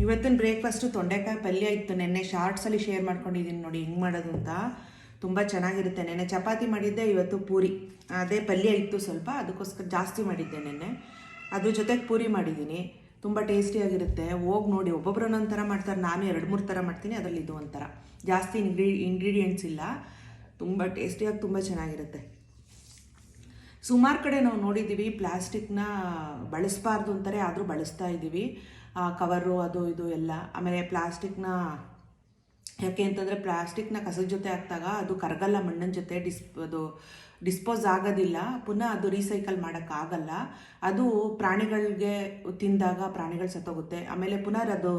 ಇವತ್ತಿನ ಬ್ರೇಕ್ಫಾಸ್ಟು ತೊಂಡೆಕಾಯಿ ಪಲ್ಯ ಇತ್ತು. ನೆನ್ನೆ ಶಾರ್ಟ್ಸಲ್ಲಿ ಶೇರ್ ಮಾಡ್ಕೊಂಡಿದ್ದೀನಿ ನೋಡಿ ಹೆಂಗೆ ಮಾಡೋದು ಅಂತ. ತುಂಬ ಚೆನ್ನಾಗಿರುತ್ತೆ. ನೆನ್ನೆ ಚಪಾತಿ ಮಾಡಿದ್ದೆ, ಇವತ್ತು ಪೂರಿ. ಅದೇ ಪಲ್ಯ ಇತ್ತು ಸ್ವಲ್ಪ, ಅದಕ್ಕೋಸ್ಕರ ಜಾಸ್ತಿ ಮಾಡಿದ್ದೆ ನೆನ್ನೆ. ಅದ್ರ ಜೊತೆಗೆ ಪೂರಿ ಮಾಡಿದ್ದೀನಿ. ತುಂಬ ಟೇಸ್ಟಿಯಾಗಿರುತ್ತೆ. ಹೋಗಿ ನೋಡಿ, ಒಬ್ಬೊಬ್ರು ಒಂದೊಂದು ಥರ ಮಾಡ್ತಾರೆ, ನಾನು 2-3 ಥರ ಮಾಡ್ತೀನಿ. ಅದರಲ್ಲಿ ಇದು ಒಂಥರ ಜಾಸ್ತಿ ಇಂಗ್ರೀಡಿಯೆಂಟ್ಸ್ ಇಲ್ಲ. ತುಂಬ ಟೇಸ್ಟಿಯಾಗಿ ತುಂಬ ಚೆನ್ನಾಗಿರುತ್ತೆ. ಸುಮಾರು ಕಡೆ ನಾವು ನೋಡಿದ್ದೀವಿ ಪ್ಲಾಸ್ಟಿಕ್ನ ಬಳಸಬಾರ್ದು ಅಂತಾರೆ, ಆದರೂ ಬಳಸ್ತಾ ಇದ್ದೀವಿ. ಕವರು ಅದು ಇದು ಎಲ್ಲ. ಆಮೇಲೆ ಪ್ಲಾಸ್ಟಿಕ್ನ ಯಾಕೆ ಅಂತಂದರೆ ಪ್ಲಾಸ್ಟಿಕ್ನ ಕಸದ ಜೊತೆ ಹಾಕಿದಾಗ ಅದು ಕರಗಲ್ಲ, ಮಣ್ಣಿನ ಜೊತೆ ಡಿಸ್ಪೋಸ್ ಆಗೋದಿಲ್ಲ. ಪುನಃ ಅದು ರೀಸೈಕಲ್ ಮಾಡೋಕ್ಕಾಗಲ್ಲ. ಅದು ಪ್ರಾಣಿಗಳಿಗೆ ತಿಂದಾಗ ಪ್ರಾಣಿಗಳು ಸತ್ತೋಗುತ್ತೆ. ಆಮೇಲೆ ಪುನಃ ಅದು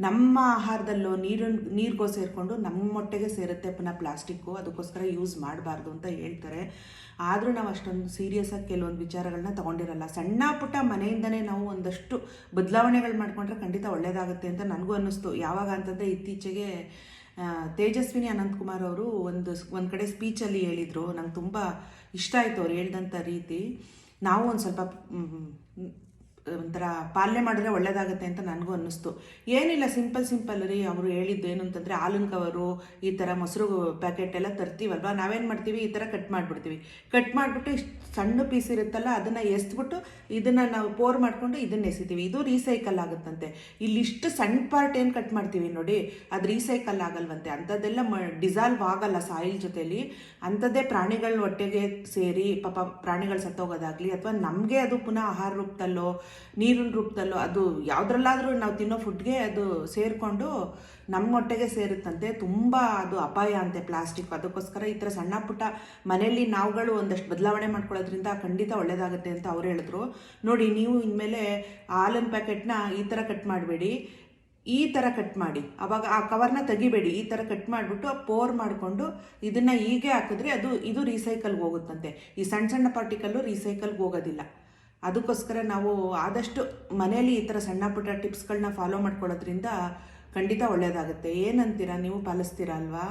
ನಮ್ಮ ಆಹಾರದಲ್ಲೋ ನೀರಿಗೋ ಸೇರಿಕೊಂಡು ನಮ್ಮ ಹೊಟ್ಟೆಗೆ ಸೇರುತ್ತೆ ಪುನಃ ಪ್ಲಾಸ್ಟಿಕ್ಕು. ಅದಕ್ಕೋಸ್ಕರ ಯೂಸ್ ಮಾಡಬಾರ್ದು ಅಂತ ಹೇಳ್ತಾರೆ. ಆದರೂ ನಾವು ಅಷ್ಟೊಂದು ಸೀರಿಯಸ್ಸಾಗಿ ಕೆಲವೊಂದು ವಿಚಾರಗಳನ್ನ ತೊಗೊಂಡಿರಲ್ಲ. ಸಣ್ಣ ಪುಟ್ಟ ಮನೆಯಿಂದನೇ ನಾವು ಒಂದಷ್ಟು ಬದಲಾವಣೆಗಳು ಮಾಡಿಕೊಂಡ್ರೆ ಖಂಡಿತ ಒಳ್ಳೆಯದಾಗುತ್ತೆ ಅಂತ ನನಗೂ ಅನ್ನಿಸ್ತು. ಯಾವಾಗ ಅಂತಂದರೆ ಇತ್ತೀಚೆಗೆ ತೇಜಸ್ವಿನಿ ಅನಂತಕುಮಾರ್ ಅವರು ಒಂದು ಕಡೆ ಸ್ಪೀಚಲ್ಲಿ ಹೇಳಿದರು. ನಂಗೆ ತುಂಬ ಇಷ್ಟ ಆಯಿತು ಅವ್ರು ಹೇಳ್ದಂಥ ರೀತಿ. ನಾವು ಒಂದು ಸ್ವಲ್ಪ ಒಂಥರ ಪಾಲನೆ ಮಾಡಿದ್ರೆ ಒಳ್ಳೇದಾಗುತ್ತೆ ಅಂತ ನನಗೂ ಅನ್ನಿಸ್ತು. ಏನಿಲ್ಲ, ಸಿಂಪಲ್ ರೀ. ಅವರು ಹೇಳಿದ್ದು ಏನು ಅಂತಂದರೆ, ಹಾಲಿನ ಕವರು, ಈ ಥರ ಮೊಸರು ಪ್ಯಾಕೆಟ್ ಎಲ್ಲ ತರ್ತೀವಲ್ವ, ನಾವೇನು ಮಾಡ್ತೀವಿ, ಈ ಥರ ಕಟ್ ಮಾಡಿಬಿಟ್ಟು ಇಷ್ಟು ಸಣ್ಣ ಪೀಸ್ ಇರುತ್ತಲ್ಲ ಅದನ್ನು ಎಸ್ಬಿಟ್ಟು ಇದನ್ನು ನಾವು ಪೋರ್ ಮಾಡಿಕೊಂಡು ಇದನ್ನು ಎಸಿತೀವಿ. ಇದು ರೀಸೈಕಲ್ ಆಗುತ್ತಂತೆ. ಇಲ್ಲಿಷ್ಟು ಸಣ್ಣ ಪಾರ್ಟ್ ಏನು ಕಟ್ ಮಾಡ್ತೀವಿ ನೋಡಿ, ಅದು ರೀಸೈಕಲ್ ಆಗಲ್ವಂತೆ. ಅಂಥದ್ದೆಲ್ಲ ಡಿಸಾಲ್ವ್ ಆಗಲ್ಲ ಸಾಯಿಲ್ ಜೊತೆಲಿ. ಅಂಥದ್ದೇ ಪ್ರಾಣಿಗಳ ಹೊಟ್ಟೆಗೆ ಸೇರಿ ಪಾಪ ಪ್ರಾಣಿಗಳು ಸತ್ತೋಗೋದಾಗಲಿ, ಅಥವಾ ನಮಗೆ ಅದು ಪುನಃ ಆಹಾರ ರೂಪದಲ್ಲೋ ನೀರಿನ ರೂಪದಲ್ಲೋ, ಅದು ಯಾವುದ್ರಲ್ಲಾದರೂ ನಾವು ತಿನ್ನೋ ಫುಡ್ಗೆ ಅದು ಸೇರಿಕೊಂಡು ನಮ್ಮ ಹೊಟ್ಟೆಗೆ ಸೇರುತ್ತಂತೆ. ತುಂಬ ಅದು ಅಪಾಯ ಅಂತೆ ಪ್ಲಾಸ್ಟಿಕ್. ಅದಕ್ಕೋಸ್ಕರ ಈ ಥರ ಸಣ್ಣ ಪುಟ್ಟ ಮನೆಯಲ್ಲಿ ನಾವುಗಳು ಒಂದಷ್ಟು ಬದಲಾವಣೆ ಮಾಡ್ಕೊಳ್ಳೋದ್ರಿಂದ ಖಂಡಿತ ಒಳ್ಳೆಯದಾಗುತ್ತೆ ಅಂತ ಅವ್ರು ಹೇಳಿದ್ರು. ನೋಡಿ, ನೀವು ಇನ್ಮೇಲೆ ಹಾಲಿನ ಪ್ಯಾಕೆಟ್ನ ಈ ಥರ ಕಟ್ ಮಾಡಬೇಡಿ, ಈ ಥರ ಕಟ್ ಮಾಡಿ. ಆವಾಗ ಆ ಕವರ್ನ ತೆಗಿಬೇಡಿ. ಈ ಥರ ಕಟ್ ಮಾಡಿಬಿಟ್ಟು ಪೋರ್ ಮಾಡಿಕೊಂಡು ಇದನ್ನು ಹೀಗೆ ಹಾಕಿದ್ರೆ ಇದು ರೀಸೈಕಲ್ಗೆ ಹೋಗುತ್ತಂತೆ. ಈ ಸಣ್ಣ ಪಾರ್ಟಿಕಲ್ಲು ರೀಸೈಕಲ್ಗೆ ಹೋಗೋದಿಲ್ಲ. ಅದಕ್ಕೋಸ್ಕರ ನಾವು ಆದಷ್ಟು ಮನೆಯಲ್ಲಿ ಈ ಥರ ಸಣ್ಣ ಪುಟ್ಟ ಟಿಪ್ಸ್ಗಳನ್ನ ಫಾಲೋ ಮಾಡ್ಕೊಳ್ಳೋದ್ರಿಂದ ಖಂಡಿತ ಒಳ್ಳೆಯದಾಗುತ್ತೆ. ಏನಂತೀರಾ, ನೀವು ಪಾಲಿಸ್ತೀರಾ ಅಲ್ವಾ?